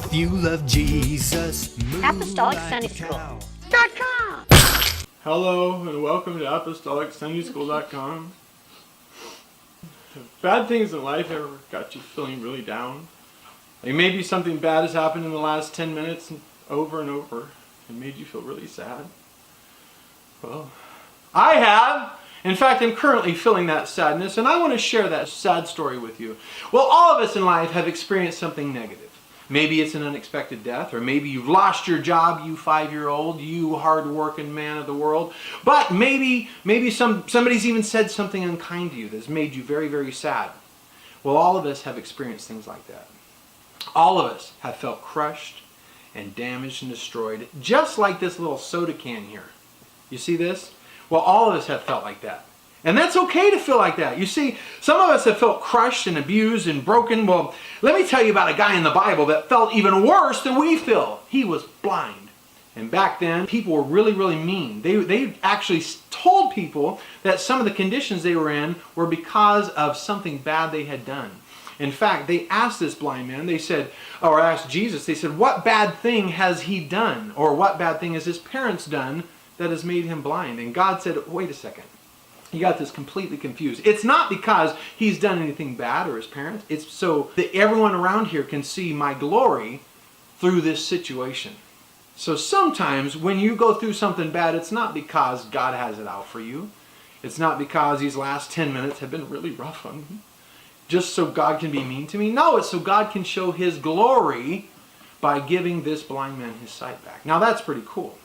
If you love Jesus, Apostolic Sunday School. Hello and welcome to ApostolicSundaySchool.com. Have bad things in life ever got you feeling really down? Like maybe something bad has happened in the last 10 minutes over and over and made you feel really sad? Well, I have. In fact, I'm currently feeling that sadness, and I want to share that sad story with you. Well, all of us in life have experienced something negative. Maybe it's an unexpected death, or maybe you've lost your job, you 5-year-old, you hard-working man of the world. But maybe somebody's even said something unkind to you that's made you very, very sad. Well, all of us have experienced things like that. All of us have felt crushed and damaged and destroyed, just like this little soda can here. You see this? Well, all of us have felt like that. And that's okay to feel like that. You see, some of us have felt crushed and abused and broken. Well, let me tell you about a guy in the Bible that felt even worse than we feel. He was blind. And back then, people were really, really mean. They actually told people that some of the conditions they were in were because of something bad they had done. In fact, they asked this blind man, they said, or asked Jesus, they said, what bad thing has he done? Or what bad thing has his parents done that has made him blind? And God said, wait a second. You got this completely confused. It's not because he's done anything bad or his parents. It's so that everyone around here can see my glory through this situation. So sometimes when you go through something bad, it's not because God has it out for you. It's not because these last 10 minutes have been really rough on me, just so God can be mean to me. No, it's so God can show his glory by giving this blind man his sight back. Now that's pretty cool.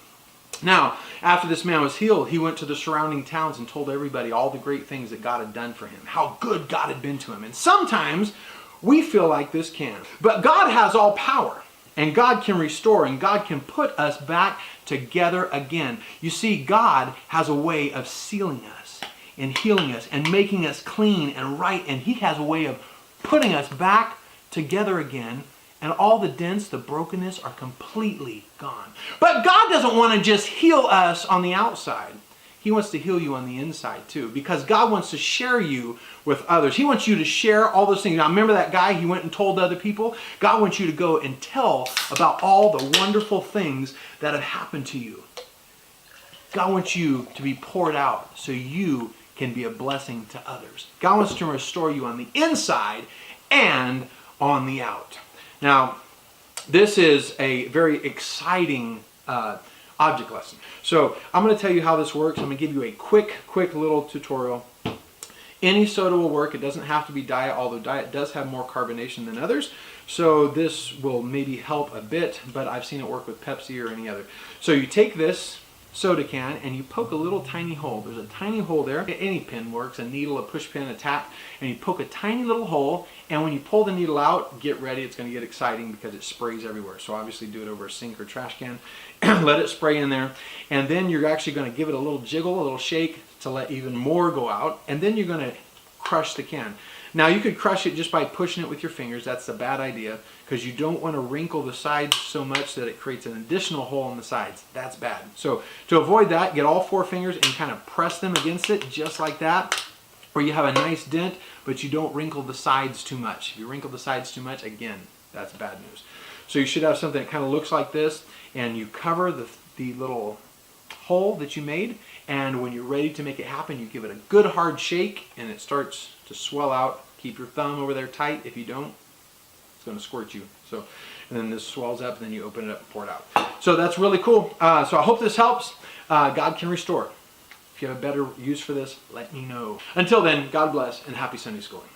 Now, after this man was healed, he went to the surrounding towns and told everybody all the great things that God had done for him, how good God had been to him. And sometimes we feel like this can. But God has all power, and God can restore, and God can put us back together again. You see, God has a way of sealing us and healing us and making us clean and right, and he has a way of putting us back together again. And all the dents, the brokenness are completely gone. But God doesn't want to just heal us on the outside. He wants to heal you on the inside too. Because God wants to share you with others. He wants you to share all those things. Now remember that guy, he went and told other people? God wants you to go and tell about all the wonderful things that have happened to you. God wants you to be poured out so you can be a blessing to others. God wants to restore you on the inside and on the out. Now, this is a very exciting object lesson. So I'm going to tell you how this works. I'm going to give you a quick little tutorial. Any soda will work. It doesn't have to be diet, although diet does have more carbonation than others. So this will maybe help a bit, but I've seen it work with Pepsi or any other. So you take this soda can and you poke a little tiny hole. There's a tiny hole there. Any pin works, a needle, a push pin, a tack, and you poke a tiny little hole, and when you pull the needle out, get ready. It's going to get exciting because it sprays everywhere. So obviously do it over a sink or trash can. Let it spray in there, and then you're actually going to give it a little jiggle, a little shake to let even more go out, and then you're going to crush the can. Now you could crush it just by pushing it with your fingers. That's a bad idea because you don't want to wrinkle the sides so much that it creates an additional hole in the sides. That's bad. So to avoid that, get all 4 fingers and kind of press them against it just like that, where you have a nice dent, but you don't wrinkle the sides too much. If you wrinkle the sides too much, again, that's bad news. So you should have something that kind of looks like this, and you cover the little hole that you made, and when you're ready to make it happen, you give it a good hard shake, and it starts to swell out. Keep your thumb over there tight. If you don't, it's going to squirt you. So, and then this swells up, and then you open it up and pour it out. So that's really cool. So I hope this helps. God can restore. If you have a better use for this, let me know. Until then, God bless and happy Sunday schooling.